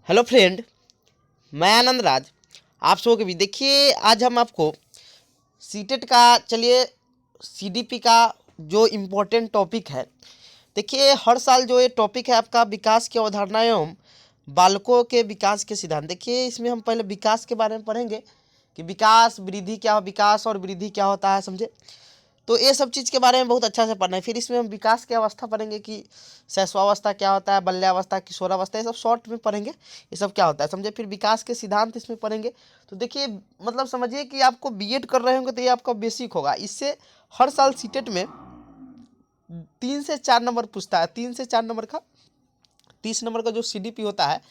Hello friend, मैं आनंद राज। आप सबको भी देखिए, आज हम आपको सीटेट का चलिए सीडीपी का जो इम्पोर्टेंट टॉपिक है, देखिए हर साल जो ये टॉपिक है आपका विकास की अवधारणा एवं बालकों के विकास के सिद्धांत। देखिए इसमें हम पहले विकास के बारे में पढ़ेंगे कि विकास वृद्धि क्या, विकास और वृद्धि क्या होता है, समझे। तो ये सब चीज़ के बारे में बहुत अच्छा से पढ़ना है। फिर इसमें हम विकास की अवस्था पढ़ेंगे कि शैशवावस्था क्या होता है, बाल्यावस्था, किशोरावस्था, ये सब शॉर्ट में पढ़ेंगे ये सब क्या होता है, समझे। फिर विकास के सिद्धांत इसमें पढ़ेंगे। तो देखिए मतलब समझिए कि आपको बीएड कर रहे होंगे तो ये आपका बेसिक होगा। इससे हर साल सीटेट में 3 से 4 नंबर पूछता है। 3 से 4 नंबर का 30 नंबर का जो सीडीपी होता है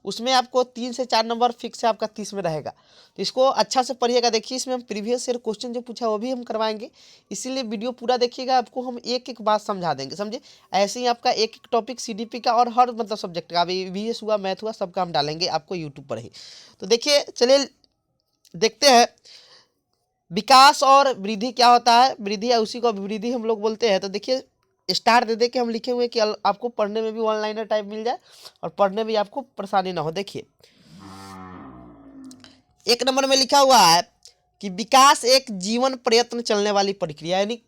उसमें आपको 3 से 4 नंबर फिक्स है, आपका 30 में रहेगा। तो इसको अच्छा से पढ़िएगा। देखिए इसमें हम प्रीवियस ईयर क्वेश्चन जो पूछा वो भी हम करवाएंगे, इसीलिए वीडियो पूरा देखिएगा। आपको हम एक एक बात समझा देंगे, समझे। ऐसे ही आपका एक एक टॉपिक सीडीपी का और हर मतलब सब्जेक्ट का, अभी वीएस हुआ, मैथ हुआ, सबका हम डालेंगे आपको यूट्यूब पर ही। तो देखिए चलिए देखते हैं विकास और वृद्धि क्या होता है। वृद्धि या उसी को अभिवृद्धि हम लोग बोलते हैं। तो देखिए स्टार दे दे के हम लिखे हुए कि आपको पढ़ने में भी वन लाइनर टाइप मिल जाए और पढ़ने में आपको परेशानी ना हो। देखिए 1 नंबर में लिखा हुआ है कि विकास एक जीवन प्रयत्न चलने वाली प्रक्रिया, यानी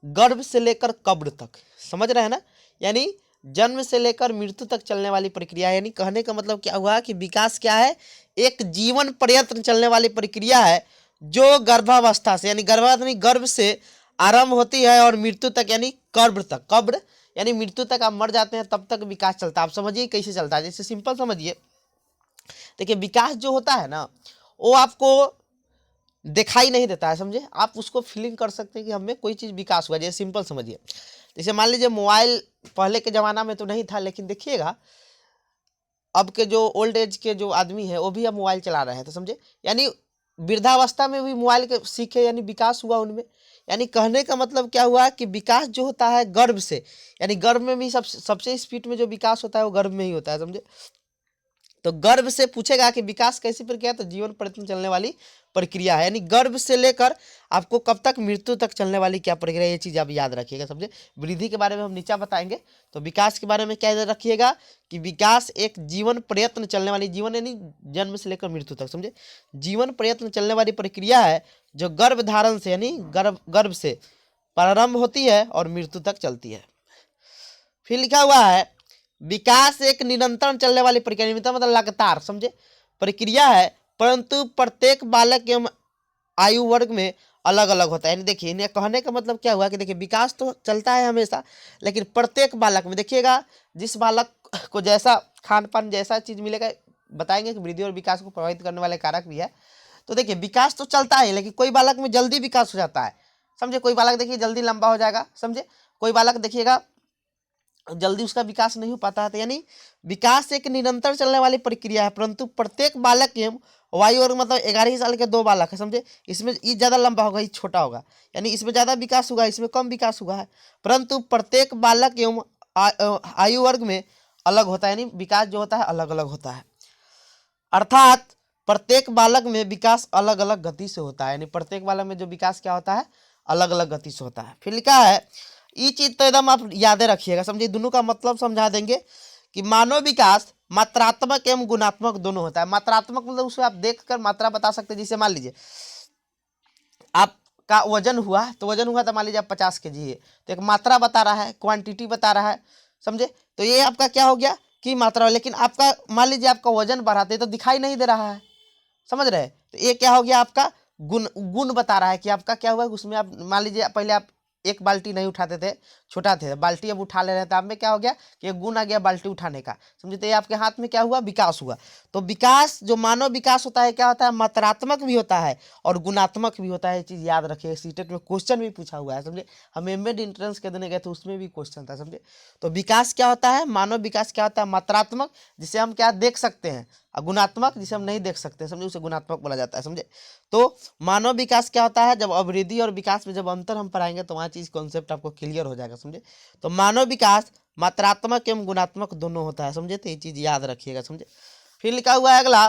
गर्भ से लेकर कब्र तक, समझ रहे हैं ना। यानी जन्म से लेकर मृत्यु तक चलने वाली प्रक्रिया। यानी कहने का मतलब क्या हुआ कि विकास क्या है, एक जीवन प्रयत्न चलने वाली प्रक्रिया है जो गर्भावस्था से, यानी गर्भावस्था यानी गर्भ से आरंभ होती है और मृत्यु तक यानी कब्र तक, कब्र यानी मृत्यु तक आप मर जाते हैं तब तक विकास चलता है। आप समझिए कैसे चलता है, जैसे सिंपल समझिए। देखिए विकास जो होता है ना वो आपको दिखाई नहीं देता है, समझे। आप उसको फीलिंग कर सकते हैं कि हमें कोई चीज़ विकास हुआ। जैसे सिंपल समझिए, जैसे मान लीजिए मोबाइल पहले के ज़माना में तो नहीं था, लेकिन देखिएगा अब के जो ओल्ड एज के जो आदमी है वो भी अब मोबाइल चला रहे हैं, तो समझे। यानी वृद्धावस्था में भी मोबाइल के सीखे, यानी विकास हुआ उनमें। यानी कहने का मतलब क्या हुआ कि विकास जो होता है गर्भ से, यानी गर्भ में भी सबसे स्पीड में जो विकास होता है वो गर्भ में ही होता है, समझे। तो गर्भ से पूछेगा कि विकास कैसी प्रक्रिया, तो जीवन प्रयत्न चलने वाली प्रक्रिया है। यानी गर्भ से लेकर आपको कब तक, मृत्यु तक चलने वाली क्या प्रक्रिया, ये चीज़ आप याद रखिएगा, समझे। वृद्धि के बारे में हम नीचा बताएंगे। तो विकास के बारे में क्या याद रखिएगा कि विकास एक जीवन प्रयत्न चलने वाली, जीवन यानी जन्म से लेकर मृत्यु तक, समझे, जीवन प्रयत्न चलने वाली प्रक्रिया है जो गर्भ धारण से यानी गर्भ से प्रारंभ होती है और मृत्यु तक चलती है। फिर लिखा हुआ है विकास एक निरंतर चलने वाली प्रक्रिया, निरंतर मतलब लगातार, समझे, प्रक्रिया है, परंतु प्रत्येक बालक एवं आयु वर्ग में अलग अलग होता है। यानी देखिए इन्हें कहने का मतलब क्या हुआ कि देखिए विकास तो चलता है हमेशा, लेकिन प्रत्येक बालक में देखिएगा जिस बालक को जैसा खान पान जैसा चीज़ मिलेगा, बताएंगे कि वृद्धि और विकास को प्रभावित करने वाले कारक भी है। तो देखिए विकास तो चलता है, लेकिन कोई बालक में जल्दी विकास हो जाता है, समझे। कोई बालक देखिए जल्दी लंबा हो जाएगा, समझे। कोई बालक देखिएगा जल्दी उसका विकास नहीं हो पाता है। तो यानी विकास एक निरंतर चलने वाली प्रक्रिया है, परंतु प्रत्येक बालक एवं वायु वर्ग मतलब 11 ही साल के 2 बालक है, समझे। इसमें ये ज़्यादा लंबा होगा, ये छोटा होगा, यानी इसमें ज़्यादा विकास हुआ, इसमें कम विकास हुआ है। परंतु प्रत्येक बालक एवं आयु वर्ग में अलग होता है, यानी विकास जो होता है अलग अलग होता है। अर्थात प्रत्येक बालक में विकास अलग अलग गति से होता है, यानी प्रत्येक बालक में जो विकास क्या होता है अलग अलग गति से होता है। फिर लिखा है ये चीज तो एकदम आप याद रखिएगा, समझिए। दोनों का मतलब समझा देंगे कि मानव विकास मात्रात्मक एवं गुणात्मक दोनों होता है। मात्रात्मक मतलब उसमें आप देख कर मात्रा बता सकते हैं। जैसे मान लीजिए आपका वजन हुआ, तो वजन हुआ तो मान लीजिए आप 50 kg है, तो एक मात्रा बता रहा है, क्वांटिटी बता रहा है, समझे। तो ये आपका क्या हो गया कि मात्रा। लेकिन आपका मान लीजिए आपका वजन बढ़ाते तो दिखाई नहीं दे रहा है, समझ रहे हैं। तो ये क्या हो गया आपका गुण, गुण बता रहा है कि आपका क्या हुआ। उसमें आप मान लीजिए पहले आप 1 बाल्टी नहीं उठाते थे, छोटा थे, बाल्टी अब उठा ले रहे थे, आप में क्या हो गया कि एक गुण आ गया बाल्टी उठाने का, समझे। तो ये आपके हाथ में क्या हुआ, विकास हुआ। तो विकास जो मानव विकास होता है क्या होता है, मात्रात्मक भी होता है और गुणात्मक भी होता है। ये चीज़ याद रखिए, सीटेट में क्वेश्चन भी पूछा हुआ है, समझे। हम एमएड एंट्रेंस के देने गए थे, उसमें भी क्वेश्चन था, समझे। तो विकास क्या होता है, मानव विकास क्या होता है, मात्रात्मक जिसे हम क्या देख सकते हैं, और गुणात्मक जिसे हम नहीं देख सकते, समझे, उसे गुणात्मक बोला जाता है, समझे। तो मानव विकास क्या होता है, जब अभिवृद्धि और विकास में जब अंतर हम पढ़ाएंगे तो वहाँ चीज़ कॉन्सेप्ट आपको क्लियर हो जाएगा, समझे। तो मानव विकास मात्रात्मक एवं गुणात्मक दोनों होता है, समझे। तो ये चीज़ याद रखिएगा, समझे। फिर लिखा हुआ है अगला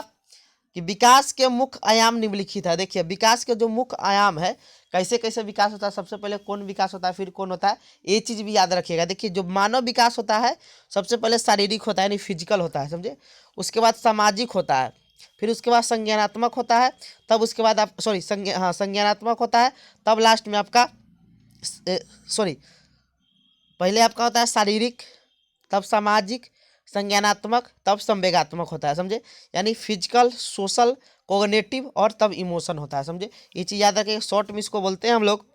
कि विकास के मुख्य आयाम निम्नलिखित है। देखिए विकास के जो मुख्य आयाम है, कैसे कैसे विकास होता है, सबसे पहले कौन विकास होता है, फिर कौन होता है, ये चीज़ भी याद रखिएगा। देखिए जो मानव विकास होता है सबसे पहले शारीरिक होता है यानी फिजिकल होता है, समझे। उसके बाद सामाजिक होता है, फिर उसके बाद संज्ञानात्मक होता है, तब उसके बाद आप संज्ञानात्मक होता है, तब लास्ट में आपका पहले आपका होता है शारीरिक, तब सामाजिक, संज्ञानात्मक, तब संवेगात्मक होता है, समझे। यानी फिजिकल, सोशल, कोग्निटिव और तब इमोशन होता है, समझे। ये चीज़ याद रखिए। शॉर्ट में इसको बोलते हैं हम लोग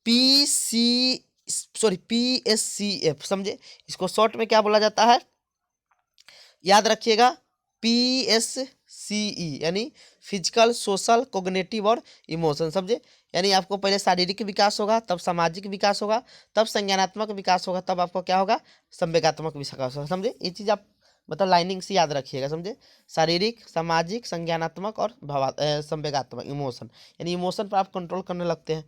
PSCF, समझे। इसको शॉर्ट में क्या बोला जाता है, याद रखिएगा, PSCE यानी फिजिकल, सोशल, कोग्निटिव और इमोशन, समझे। यानी आपको पहले शारीरिक विकास होगा, तब सामाजिक विकास होगा, तब संज्ञानात्मक विकास होगा, तब आपको क्या होगा, संवेगात्मक विकास होगा, समझे। ये चीज़ आप मतलब लाइनिंग से याद रखिएगा, समझे। शारीरिक, सामाजिक, संज्ञानात्मक और संवेगात्मक, इमोशन, यानी इमोशन पर आप कंट्रोल करने लगते हैं।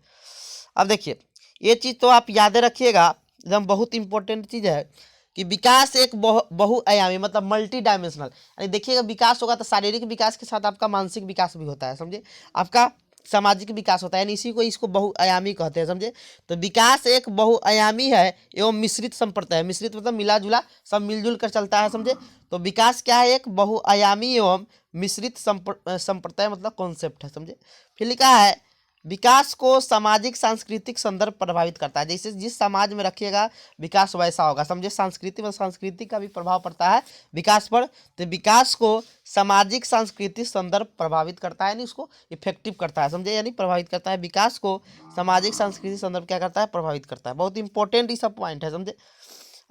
अब देखिए ये चीज़ तो आप याद रखिएगा, एकदम बहुत इंपॉर्टेंट चीज़ है कि विकास एक बहुआयामी मतलब मल्टी डायमेंशनल, यानी देखिएगा विकास होगा तो शारीरिक विकास के साथ आपका मानसिक विकास भी होता है, समझे। आपका सामाजिक विकास होता है, यानी इसी को इसको बहुआयामी कहते हैं, समझे। तो विकास एक बहुआयामी है एवं मिश्रित संप्रदाय है। मिश्रित मतलब मिला जुला, सब मिलजुल कर चलता है, समझे। तो विकास क्या है, एक बहुआयामी एवं मिश्रित संप्रदाय मतलब कॉन्सेप्ट है, समझे। फिर लिखा है विकास को सामाजिक सांस्कृतिक संदर्भ प्रभावित करता है। जैसे जिस समाज में रखिएगा विकास वैसा होगा, समझे। संस्कृति का भी प्रभाव पड़ता है विकास पर। तो विकास को सामाजिक सांस्कृतिक संदर्भ प्रभावित करता है, यानी उसको इफेक्टिव करता है, समझे। यानी प्रभावित करता है, विकास को सामाजिक सांस्कृतिक संदर्भ क्या करता है, प्रभावित करता है। बहुत इंपॉर्टेंट ये सब पॉइंट है, समझे।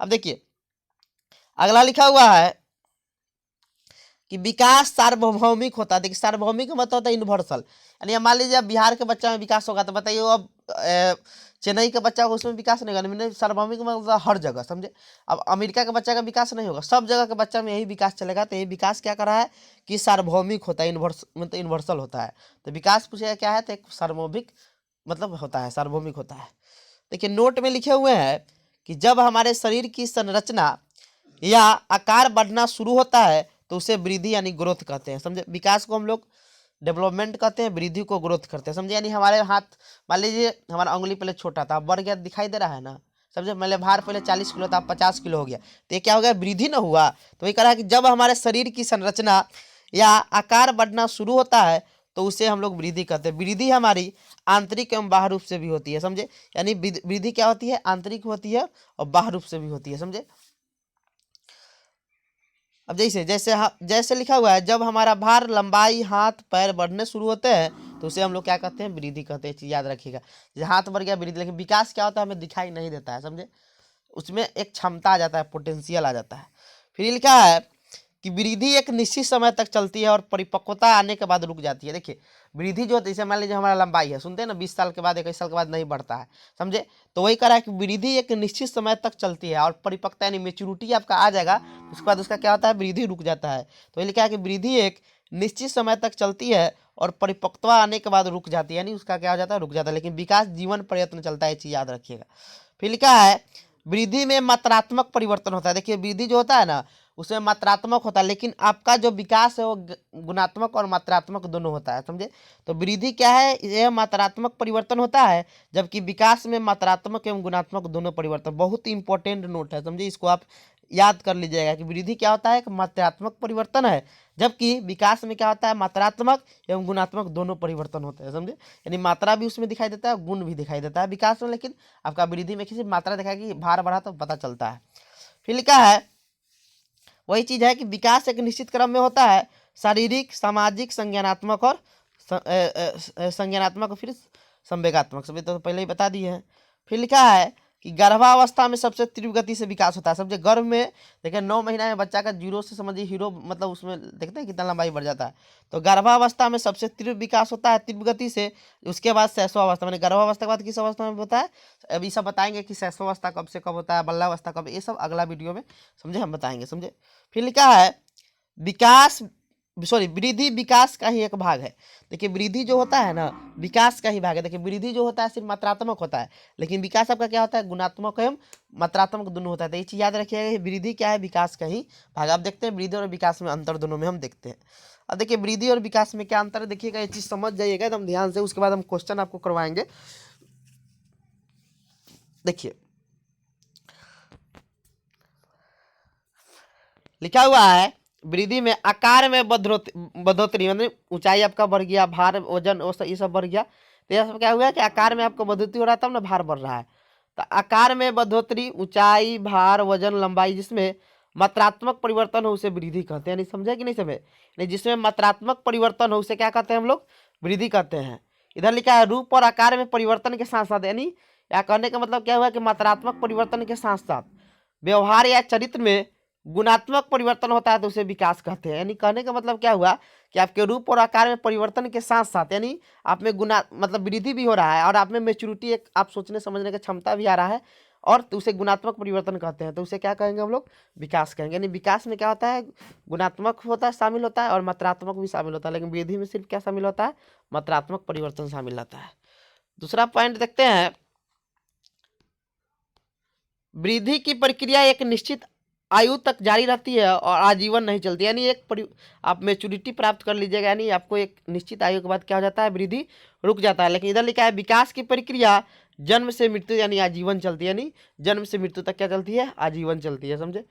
अब देखिए अगला लिखा हुआ है कि विकास सार्वभौमिक होता है। देखिए सार्वभौमिक का मतलब होता है यूनिवर्सल, यानी मान लीजिए अब बिहार के बच्चा में विकास होगा तो बताइए अब चेन्नई का बच्चा होगा उसमें विकास नहीं होगा। सार्वभौमिक मतलब हर जगह, समझे। अब अमेरिका का बच्चा का विकास नहीं होगा, सब जगह के बच्चा में यही विकास चलेगा। तो ये विकास क्या कर रहा है कि सार्वभौमिक होता है, मतलब यूनिवर्सल होता है। तो विकास पूछेगा क्या है, तो एक सार्वभौमिक मतलब होता है, सार्वभौमिक होता है। देखिए नोट में लिखे हुए हैं कि जब हमारे शरीर की संरचना या आकार बढ़ना शुरू होता है तो उसे वृद्धि यानी ग्रोथ कहते हैं, समझे। विकास को हम लोग डेवलपमेंट कहते हैं, वृद्धि को ग्रोथ करते हैं, समझे। यानी हमारे हाथ मान लीजिए हमारा उंगली पहले छोटा था, अब बढ़ गया, दिखाई दे रहा है ना, समझे। मतलब भार पहले 40 किलो था, अब 50 किलो हो गया, तो ये क्या हो गया, वृद्धि ना हुआ। तो ये कह रहा है कि जब हमारे शरीर की संरचना या आकार बढ़ना शुरू होता है तो उसे हम लोग वृद्धि कहते हैं। वृद्धि हमारी आंतरिक एवं बाह्य रूप से भी होती है, समझे। यानी वृद्धि क्या होती है, आंतरिक होती है और बाह्य रूप से भी होती है, समझे। अब जैसे लिखा हुआ है जब हमारा भार, लंबाई, हाथ पैर बढ़ने शुरू होते हैं तो उसे हम लोग क्या कहते हैं, वृद्धि कहते हैं। चीज याद रखिएगा, जैसे हाथ बढ़ गया वृद्धि। लेकिन विकास क्या होता है, हमें दिखाई नहीं देता है, समझे। उसमें एक क्षमता आ जाता है, पोटेंशियल आ जाता है। फिर लिखा है कि वृद्धि एक निश्चित समय तक चलती है और परिपक्वता आने के बाद रुक जाती है। देखिए वृद्धि जो होती है, जैसे मान लीजिए हमारा लंबाई है, सुनते हैं ना 20 साल के बाद 21 साल के बाद नहीं बढ़ता है, समझे। तो वही कह रहा है कि वृद्धि एक निश्चित समय तक चलती है और परिपक्वता यानी मेच्योरिटी आपका आ जाएगा, उसके बाद उसका क्या होता है, वृद्धि रुक जाता है। तो ये लिखा है कि वृद्धि एक निश्चित समय तक चलती है और परिपक्वता आने के बाद रुक जाती है, यानी उसका क्या हो जाता है, रुक जाता है। लेकिन विकास जीवन प्रयत्न चलता है, ये चीज याद रखिएगा। फिर लिखा है वृद्धि में मात्रात्मक परिवर्तन होता है। देखिए वृद्धि जो होता है ना उसमें मात्रात्मक होता है, लेकिन आपका जो विकास है वो गुणात्मक और मात्रात्मक दोनों होता है, समझे। तो वृद्धि क्या है, यह मात्रात्मक परिवर्तन होता है, जबकि विकास में मात्रात्मक एवं गुणात्मक दोनों परिवर्तन। बहुत ही इंपॉर्टेंट नोट है, समझे। इसको आप याद कर लीजिएगा कि वृद्धि क्या होता है, एक मात्रात्मक परिवर्तन है, जबकि विकास में क्या होता है, मात्रात्मक एवं गुणात्मक दोनों परिवर्तन होते हैं, समझे। यानी मात्रा भी उसमें दिखाई देता है, गुण भी दिखाई देता है विकास में, लेकिन आपका वृद्धि में किसी मात्रा दिखाएगी, भार बढ़ा तो पता चलता है। फिर लिखा है वही चीज है कि विकास एक निश्चित क्रम में होता है, शारीरिक, सामाजिक, संज्ञानात्मक और संज्ञानात्मक फिर संवेगात्मक, सभी तो पहले ही बता दिए हैं। फिर लिखा है कि गर्भावस्था में सबसे तीव्र गति से विकास होता है, समझे। गर्भ में देखिए 9 महीना में बच्चा का जीरो से समझिए हीरो, मतलब उसमें देखते हैं कितना लंबाई बढ़ जाता है। तो गर्भावस्था में सबसे तीव्र विकास होता है तीव्र गति से। उसके बाद शैशवावस्था, मैंने गर्भावस्था के बाद किस अवस्था में होता है, अभी सब बताएंगे कि शैशवावस्था कब से कब होता है, बल्लावस्था कब, ये सब अगला वीडियो में समझे हम बताएंगे, समझे। फिर लिखा है विकास सॉरी, वृद्धि विकास का ही एक भाग है। देखिए वृद्धि जो होता है ना विकास का ही भाग है। देखिए वृद्धि जो होता है सिर्फ मात्रात्मक होता है, लेकिन विकास आपका क्या होता है, गुणात्मक एवं मात्रात्मक दोनों होता है। तो ये चीज याद रखिएगा, वृद्धि क्या है, विकास का ही भाग। आप देखते हैं वृद्धि और विकास में अंतर दोनों में हम देखते हैं। अब देखिए वृद्धि और विकास में क्या अंतर है, देखिएगा ये चीज समझ जाइएगा एकदम ध्यान से, उसके बाद हम क्वेश्चन आपको करवाएंगे। देखिए लिखा हुआ है वृद्धि में आकार में बढ़ोतरी, मतलब ऊंचाई आपका बढ़ गया, भार वजन ये सब बढ़ गया। तो यह सब क्या हुआ कि आकार में आपको बढ़ोतरी हो रहा है, तब ना भार बढ़ रहा है। तो आकार में बढ़ोतरी, ऊंचाई, भार, वजन, लंबाई जिसमें मात्रात्मक परिवर्तन हो उसे वृद्धि कहते हैं। नहीं समझे कि नहीं समझे, नहीं जिसमें मात्रात्मक परिवर्तन हो उसे क्या कहते हैं हम लोग, वृद्धि कहते हैं। इधर लिखा है रूप और आकार में परिवर्तन के साथ साथ, यानी या कहने का मतलब क्या हुआ कि मात्रात्मक परिवर्तन के साथ साथ व्यवहार या चरित्र में गुणात्मक परिवर्तन होता है तो उसे विकास कहते हैं। यानी कहने का मतलब क्या हुआ कि आपके रूप और आकार में परिवर्तन के साथ साथ, यानी आप में गुना मतलब वृद्धि भी हो रहा है और आप में मेच्योरिटी, एक आप सोचने समझने की क्षमता भी आ रहा है, और तो उसे गुणात्मक परिवर्तन कहते हैं। तो उसे क्या कहेंगे हम लोग, विकास कहेंगे। यानी विकास में क्या होता है, गुणात्मक होता है, शामिल होता है, और मात्रात्मक भी शामिल होता है, लेकिन वृद्धि में सिर्फ क्या शामिल होता है, मात्रात्मक परिवर्तन शामिल होता है। दूसरा पॉइंट देखते हैं, वृद्धि की प्रक्रिया एक निश्चित आयु तक जारी रहती है और आजीवन नहीं चलती। यानी आप मेचुरिटी प्राप्त कर लीजिएगा, यानी आपको एक निश्चित आयु के बाद क्या हो जाता है, वृद्धि रुक जाता है। लेकिन इधर लिखा है विकास की प्रक्रिया जन्म से मृत्यु यानी आजीवन चलती है। यानी जन्म से मृत्यु तक क्या चलती है, आजीवन चलती है, समझे।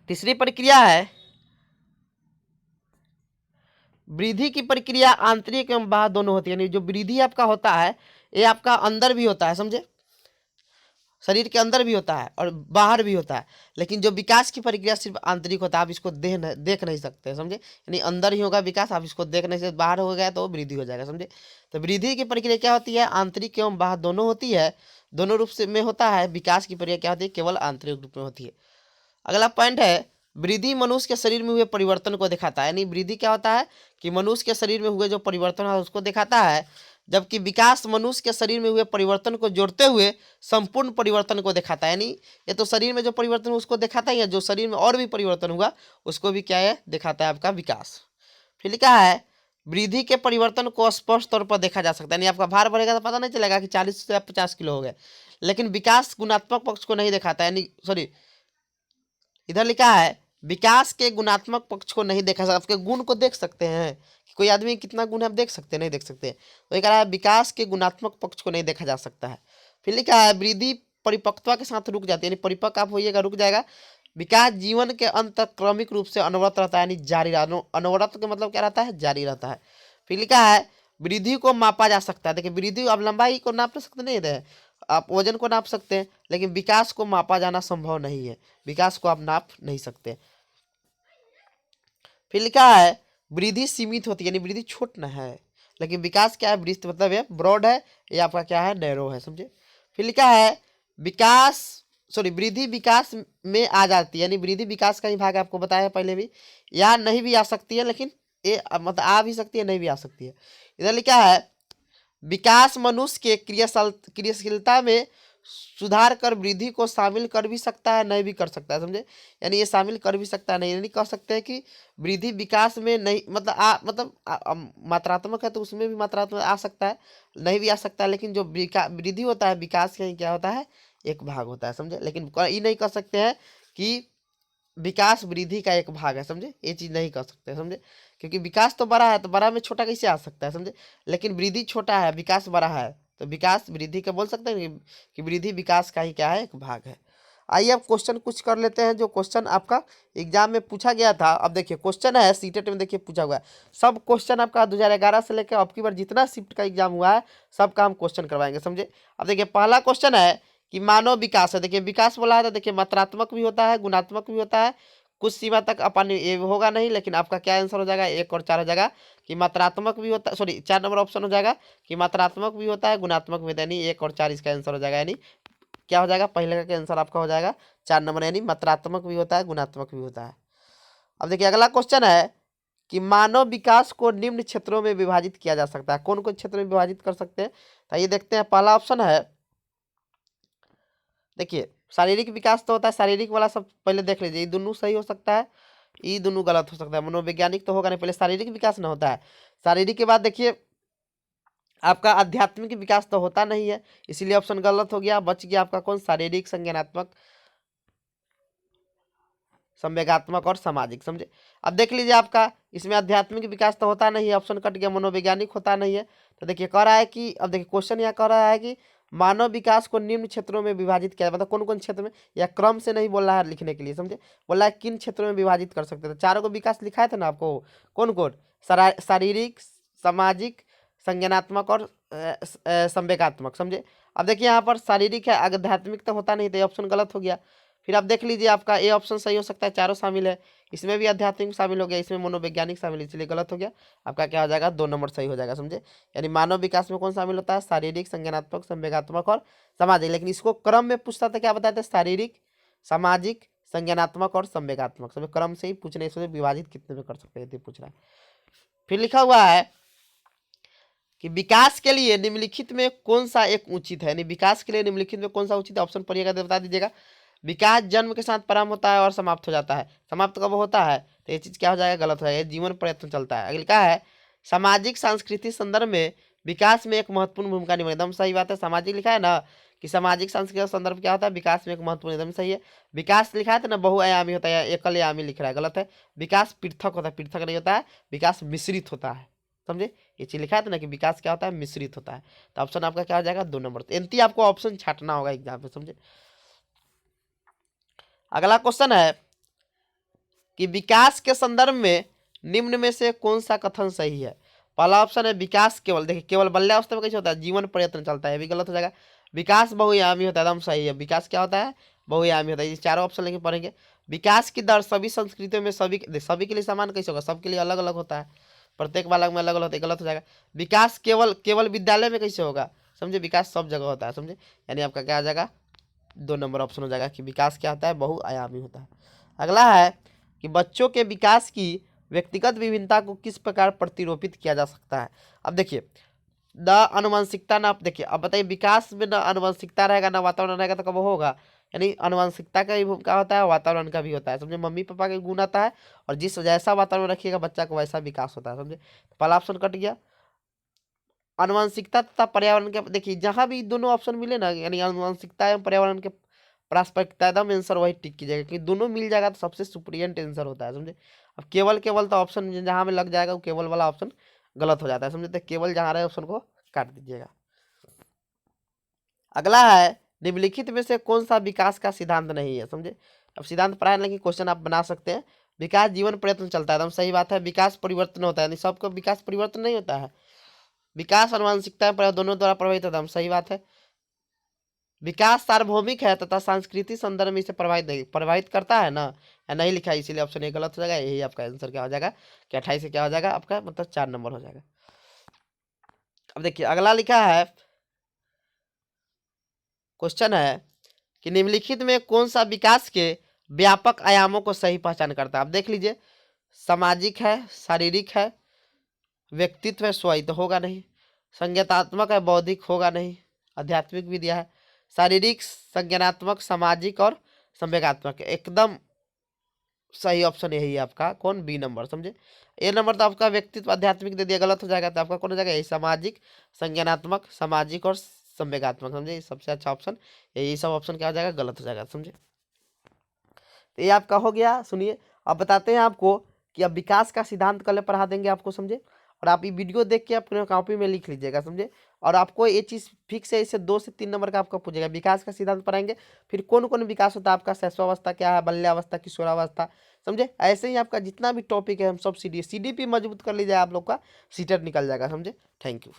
तीसरी प्रक्रिया है वृद्धि की प्रक्रिया आंतरिक एवं बाह्य दोनों होती है। यानी जो वृद्धि आपका होता है ये आपका अंदर भी होता है, समझे, शरीर के अंदर भी होता है और बाहर भी होता है। लेकिन जो विकास की प्रक्रिया सिर्फ आंतरिक होता है, आप इसको देख नहीं सकते, समझे। यानी अंदर ही होगा विकास, आप इसको देख नहीं सकते, बाहर हो गया तो वृद्धि हो जाएगा, समझे। तो वृद्धि की प्रक्रिया क्या होती है, आंतरिक एवं बाहर दोनों होती है, दोनों रूप से में होता है। विकास की प्रक्रिया क्या होती है, केवल आंतरिक रूप में होती है। अगला पॉइंट है वृद्धि मनुष्य के शरीर में हुए परिवर्तन को दिखाता है। यानी वृद्धि क्या होता है कि मनुष्य के शरीर में हुए जो परिवर्तन है उसको दिखाता है, जबकि विकास मनुष्य के शरीर में हुए परिवर्तन को जोड़ते हुए संपूर्ण परिवर्तन को दिखाता है। यानी ये तो शरीर में जो परिवर्तन हुआ उसको दिखाता ही है, जो शरीर में और भी परिवर्तन हुआ उसको भी क्या है, दिखाता है आपका विकास। फिर लिखा है वृद्धि के परिवर्तन को स्पष्ट तौर पर देखा जा सकता है। यानी आपका भार बढ़ेगा तो पता नहीं चलेगा कि 40 से 50 किलो हो गए, लेकिन विकास गुणात्मक पक्ष को नहीं दिखाता। यानी सॉरी, इधर लिखा है विकास के गुणात्मक पक्ष को नहीं देखा सकता। आपके गुण को देख सकते हैं कि कोई आदमी कितना गुण है, आप देख सकते हैं, नहीं देख सकते। तो ये कह रहा है विकास के गुणात्मक पक्ष को नहीं देखा जा सकता है। फिर लिखा है वृद्धि परिपक्वता के साथ रुक जाती है। यानी परिपक्व आप होइएगा, रुक जाएगा। विकास जीवन के अंत तक क्रमिक रूप से अनवरत रहता है, यानी जारी रहता। अनवरत का मतलब क्या रहता है, जारी रहता है। फिर लिखा है वृद्धि को मापा जा सकता है। देखिए वृद्धि, आप लंबाई को नाप सकते नहीं है, आप वजन को नाप सकते हैं, लेकिन विकास को मापा जाना संभव नहीं है, विकास को आप नाप नहीं सकते। फिर लिखा है वृद्धि सीमित होती है, यानी वृद्धि छोट न है, लेकिन विकास क्या है, वृद्धि मतलब ये ब्रॉड है, ये आपका क्या है, नैरो है, समझे। फिर लिखा है विकास सॉरी वृद्धि विकास में आ जाती है। यानी वृद्धि विकास का ही भाग है, आपको बताया पहले भी, या नहीं भी आ सकती है, लेकिन ये मतलब आ भी सकती है, नहीं भी आ सकती है। इधर लिखा है विकास मनुष्य के क्रियाशीलता में सुधार कर वृद्धि को शामिल कर भी सकता है, नहीं भी कर सकता है, समझे। यानी ये शामिल कर भी सकता है, नहीं कह सकते हैं कि वृद्धि विकास में नहीं, मतलब मात्रात्मक है तो उसमें भी मात्रात्मक आ सकता है, नहीं भी आ सकता है। लेकिन जो वृद्धि होता है विकास का ही क्या होता है, एक भाग होता है, समझे। लेकिन ये नहीं कह सकते हैं कि विकास वृद्धि का एक भाग है, समझे, ये चीज नहीं कर सकते, समझे। क्योंकि विकास तो बड़ा है, तो बड़ा में छोटा कैसे आ सकता है, समझे। लेकिन वृद्धि छोटा है, विकास बड़ा है, तो विकास वृद्धि का बोल सकते हैं कि वृद्धि विकास का ही क्या है, एक भाग है। आइए अब क्वेश्चन कुछ कर लेते हैं, जो क्वेश्चन आपका एग्जाम में पूछा गया था। अब देखिए क्वेश्चन है सीटेट में, देखिए पूछा हुआ है सब क्वेश्चन आपका 2011 से लेकर अब की बार जितना शिफ्ट का एग्जाम हुआ है सबका हम क्वेश्चन करवाएंगे, समझे। अब देखिए पहला क्वेश्चन है कि मानव विकास है। देखिए विकास बोला है तो देखिए मात्रात्मक भी होता है, गुणात्मक भी होता है, कुछ सीमा तक अपन ये होगा नहीं, लेकिन आपका क्या आंसर हो जाएगा, 1 और 4 हो जाएगा कि मात्रात्मक भी होता है, सॉरी 4 नंबर ऑप्शन हो जाएगा कि मात्रात्मक भी होता है, गुणात्मक भी होता है, यानी 1 और 4 इसका आंसर हो जाएगा। यानी क्या हो जाएगा, पहले का आंसर आपका हो जाएगा 4 नंबर, यानी मात्रात्मक भी होता है, गुणात्मक भी होता है। अब देखिए अगला क्वेश्चन है कि मानव विकास को निम्न क्षेत्रों में विभाजित किया जा सकता है। कौन कौन क्षेत्र में विभाजित कर सकते हैं, तो ये देखते हैं। पहला ऑप्शन है, देखिए शारीरिक विकास तो होता है, शारीरिक वाला सब पहले देख लीजिए, ये दोनों सही हो सकता है। ये दोनों गलत हो सकता है। मनोवैज्ञानिक तो होगा नहीं, पहले शारीरिक विकास ना होता है। शारीरिक के बाद देखिए आपका आध्यात्मिक विकास तो होता नहीं है, इसीलिए ऑप्शन गलत हो गया। बच गया आपका कौन, शारीरिक, संज्ञानात्मक, संवेगात्मक और सामाजिक। समझे। अब देख लीजिए आपका इसमें आध्यात्मिक विकास तो होता नहीं है, ऑप्शन कट गया। मनोवैज्ञानिक होता नहीं है, तो देखिए कह रहा है कि, अब देखिए क्वेश्चन यहाँ कह रहा है कि मानव विकास को निम्न क्षेत्रों में विभाजित किया, मतलब कौन कौन क्षेत्र में, या क्रम से नहीं बोल रहा है लिखने के लिए। समझे। बोला है किन क्षेत्रों में विभाजित कर सकते थे। चारों को विकास लिखाए थे ना आपको, कौन कौन, शारीरिक, सामाजिक, संज्ञानात्मक और संवेगात्मक। समझे। अब देखिए यहाँ पर शारीरिक है, आध्यात्मिक तो होता नहीं, तो ऑप्शन गलत हो गया। फिर आप देख लीजिए आपका ए ऑप्शन सही हो सकता है, चारों शामिल है, इसमें भी आध्यात्मिक शामिल हो गया, इसमें मनोवैज्ञानिक शामिल है, इसलिए गलत हो गया। आपका क्या हो जाएगा, 2 नंबर सही हो जाएगा। समझे। यानी मानव विकास में कौन शामिल होता है, शारीरिक, संज्ञानात्मक, संवेगात्मक और सामाजिक। लेकिन इसको क्रम में पूछता था, क्या बताते, शारीरिक, सामाजिक, संज्ञानात्मक और संवेगात्मक। सब क्रम से ही पूछने, इसमें विभाजित कितने में कर सकते हैं पूछ रहा है। फिर लिखा हुआ है कि विकास के लिए निम्नलिखित में कौन सा एक उचित है, यानी विकास के लिए निम्नलिखित में कौन सा उचित है। ऑप्शन पढ़िएगा तो बता दीजिएगा। विकास जन्म के साथ प्रारंभ होता है और समाप्त हो जाता है। समाप्त कब होता है, तो ये चीज क्या हो जाएगा, गलत हो जाएगा। जीवन प्रयत्न चलता है। अगली क्या है, सामाजिक सांस्कृतिक संदर्भ में विकास में एक महत्वपूर्ण भूमिका निभाती है। एकदम सही बात है। सामाजिक लिखा है ना कि सामाजिक सांस्कृतिक संदर्भ क्या होता है, विकास में एक महत्वपूर्ण, एकदम सही है। विकास लिखा है तो ना बहुआयामी होता है, एकलयामी लिख रहा है, गलत है। विकास पृथक होता है, पृथक नहीं होता है, विकास मिश्रित होता है। समझे। ये चीज लिखा है ना कि विकास क्या होता है, मिश्रित होता है। तो ऑप्शन आपका क्या हो जाएगा, 2 नंबर। एंटी आपको ऑप्शन छाटना होगा एग्जाम में। समझे। अगला क्वेश्चन है कि विकास के संदर्भ में निम्न में से कौन सा कथन सही है। पहला ऑप्शन है विकास केवल, देखिए केवल बाल्यावस्था में कैसे होता है, जीवन प्रयत्न चलता है, ये भी गलत हो जाएगा। विकास बहुआयामी होता है, एकदम सही है। विकास क्या होता है, बहुआयामी होता है। ये चारों ऑप्शन लेके पढ़ेंगे। विकास की दर सभी संस्कृतियों में सभी के लिए समान कैसे होगा, सबके लिए अलग अलग होता है, प्रत्येक बालक में अलग अलग होता है, गलत हो जाएगा। विकास केवल केवल विद्यालय में कैसे होगा, समझे, विकास सब जगह होता है। समझे। यानी आपका क्या आ जाएगा, 2 नंबर ऑप्शन हो जाएगा कि विकास क्या होता है, बहुआयामी होता है। अगला है कि बच्चों के विकास की व्यक्तिगत विभिन्नता को किस प्रकार प्रतिरूपित किया जा सकता है। अब देखिए न आनुवंशिकता, ना देखिए, अब बताइए विकास में न आनुवंशिकता रहेगा ना वातावरण रहेगा तो कब होगा। यानी आनुवंशिकता का भी भूमिका होता है, वातावरण का भी होता है। समझे। मम्मी पापा का गुण आता है, और जिस जैसा वातावरण रखिएगा बच्चा को वैसा विकास होता है। समझे। तो पहला ऑप्शन कट गया। आनुवंशिकता तथा पर्यावरण के, देखिए जहां भी दोनों ऑप्शन मिले ना, यानी आनुवंशिकता एवं पर्यावरण के प्रासपैक्टिकता, एकदम आंसर वही टिक कीजिएगा, क्योंकि दोनों मिल जाएगा तो सबसे सुप्रियंट आंसर होता है। समझे। अब केवल केवल तो ऑप्शन जहां में लग जाएगा वो केवल वाला ऑप्शन गलत हो जाता है। समझे। तो केवल जहां रहे ऑप्शन को काट दीजिएगा। अगला है निम्नलिखित में से कौन सा विकास का सिद्धांत नहीं है। समझे। अब सिद्धांत प्राय नहीं, क्वेश्चन आप बना सकते हैं। विकास जीवन प्रयत्न चलता है, एकदम सही बात है। विकास परिवर्तन होता है, यानी सबको विकास परिवर्तन नहीं होता है। विकास आनुवंशिकता पर दोनों द्वारा प्रभावित होता है, सही बात है। विकास सार्वभौमिक है तथा सांस्कृतिक संदर्भ में इसे प्रभावित करता है ना, या नहीं लिखा है, इसीलिए ऑप्शन ए गलत हो जाएगा। यही आपका आंसर क्या हो जाएगा कि 28 से क्या हो जाएगा आपका, मतलब 4 नंबर हो जाएगा। अब देखिए अगला लिखा है, क्वेश्चन है कि निम्नलिखित में कौन सा विकास के व्यापक आयामों को सही पहचान करता है। आप देख लीजिए, सामाजिक है, शारीरिक है, व्यक्तित्व है, स्वयं तो होगा नहीं, संज्ञानात्मक है, बौद्धिक होगा नहीं, आध्यात्मिक भी दिया है, शारीरिक, संज्ञानात्मक, सामाजिक और संवेगात्मक। एकदम सही ऑप्शन यही है आपका, कौन, बी नंबर। समझे। ए नंबर तो आपका व्यक्तित्व आध्यात्मिक दे दिया, गलत हो जाएगा। तो आपका कौन हो जाएगा, यही सामाजिक, संज्ञानात्मक, सामाजिक और संवेगात्मक। समझे। सबसे अच्छा ऑप्शन यही, सब ऑप्शन क्या हो जाएगा, गलत हो जाएगा। समझे। तो ये आपका हो गया। सुनिए अब बताते हैं आपको कि अब विकास का सिद्धांत कल पढ़ा देंगे आपको। समझे। और आप ये वीडियो देख के अपने कॉपी में लिख लीजिएगा। समझे। और आपको ये चीज़ फिक्स है, इससे 2 से 3 नंबर का आपको पूछेगा। विकास का सिद्धांत पढ़ाएंगे, फिर कौन कौन विकास होता है आपका, शैशवावस्था क्या है, बाल्यावस्था, किशोरावस्था। समझे। ऐसे ही आपका जितना भी टॉपिक है हम सब सीडीपी मजबूत कर लीजिए, आप लोग का सीटेट निकल जाएगा। समझे। Thank you.